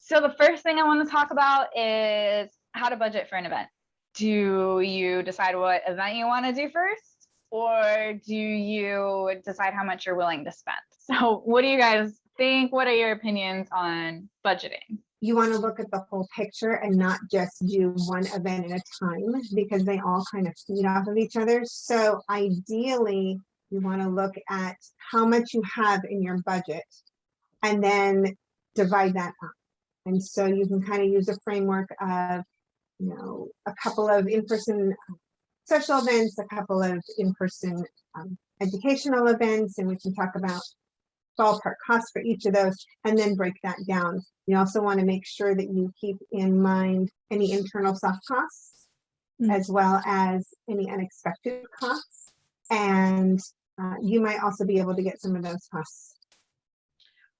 So the first thing I want to talk about is how to budget for an event. Do you decide what event you want to do first, or do you decide how much you're willing to spend? So what do you guys think? What are your opinions on budgeting? You want to look at the whole picture and not just do one event at a time, because they all kind of feed off of each other. So ideally, you want to look at how much you have in your budget and then divide that up. And so you can kind of use a framework of, a couple of in-person social events, a couple of in-person educational events, and we can talk about ballpark costs for each of those and then break that down. You also want to make sure that you keep in mind any internal soft costs as well as any unexpected costs. And you might also be able to get some of those costs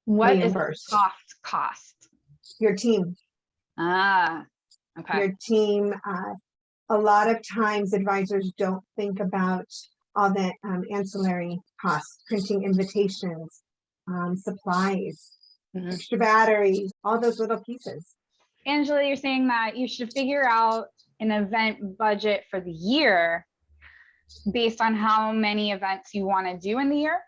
reimbursed. What is soft cost? Your team. Okay. Your team. A lot of times advisors don't think about all the ancillary costs, printing invitations, supplies, extra batteries, all those little pieces. Angela, you're saying that you should figure out an event budget for the year based on how many events you want to do in the year?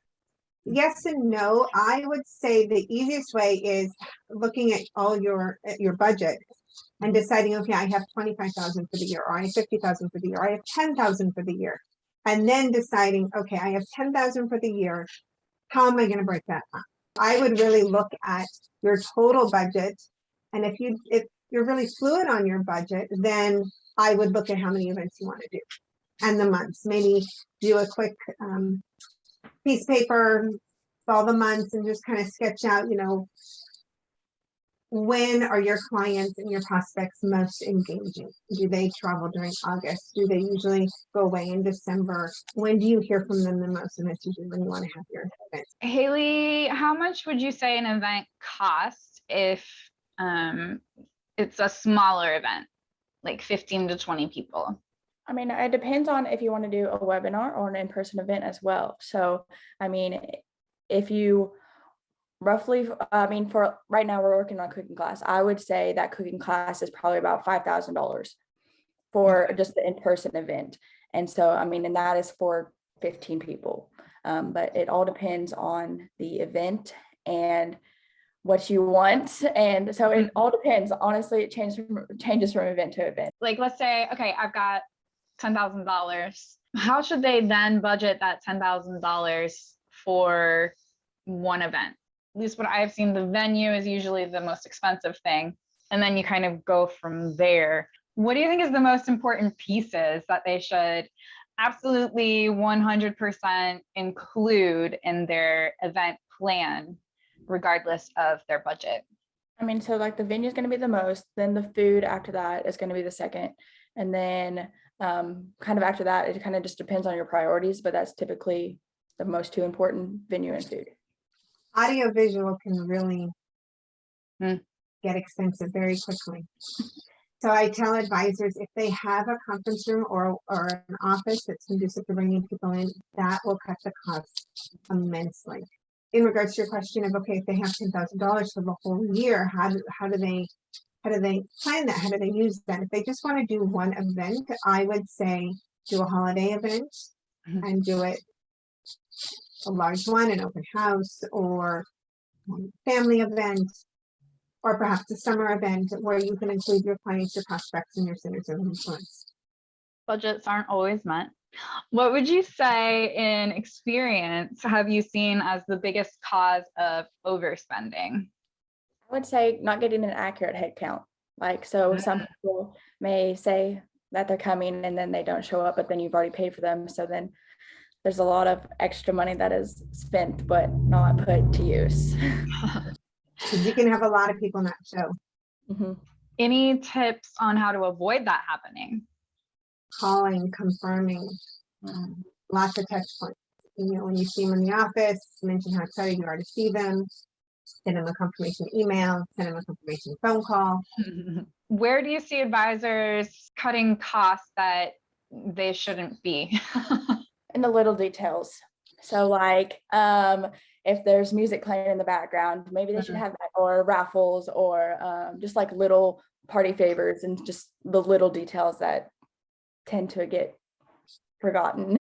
Yes and no. I would say the easiest way is looking at all your budget and deciding, okay, I have 25,000 for the year, or I have 50,000 for the year, or I have 10,000 for the year. And then deciding, okay, I have 10,000 for the year. How am I going to break that up? I would really look at your total budget. And if you're really fluid on your budget, then I would look at how many events you want to do and the months. Maybe do a quick piece of paper, all the months, and just kind of sketch out, when are your clients and your prospects most engaging? Do they travel during August? Do they usually go away in December? When do you hear from them the most? And that's usually when you want to have your event. Hayley, how much would you say an event costs if it's a smaller event, like 15 to 20 people? I mean, it depends on if you want to do a webinar or an in-person event as well. So, I mean, if you roughly, for right now, we're working on cooking class. I would say that cooking class is probably about $5,000 for just the in-person event. And so, and that is for 15 people. But it all depends on the event and what you want. And so it all depends. Honestly, it changes from event to event. Like, let's say, okay, I've got $10,000. How should they then budget that $10,000 for one event? At least what I've seen, the venue is usually the most expensive thing. And then you kind of go from there. What do you think is the most important pieces that they should absolutely 100% include in their event plan, regardless of their budget? So like the venue is going to be the most, then the food after that is going to be the second. And then kind of after that, it kind of just depends on your priorities, but that's typically the most two important: venue and food. Audio visual can really get expensive very quickly. So I tell advisors, if they have a conference room or an office that's conducive to bringing people in, that will cut the cost immensely. In regards to your question of, okay, if they have $10,000 for the whole year, how do they plan that? How do they use that? If they just want to do one event, I would say do a holiday event and do it a large one, an open house, or family event, or perhaps a summer event where you can include your clients, your prospects, and your centers of influence. Budgets aren't always met. What would you say in experience have you seen as the biggest cause of overspending? I would say not getting an accurate head count. Some people may say that they're coming and then they don't show up, but then you've already paid for them. So then there's a lot of extra money that is spent but not put to use. You can have a lot of people not show. Any tips on how to avoid that happening? Calling, confirming, lots of touch points. When you see them in the office, mention how excited you are to see them. Send them a confirmation email, send them a confirmation phone call. Where do you see advisors cutting costs that they shouldn't be? In the little details. So if there's music playing in the background, maybe they should have that, or raffles, or just like little party favors and just the little details that tend to get forgotten.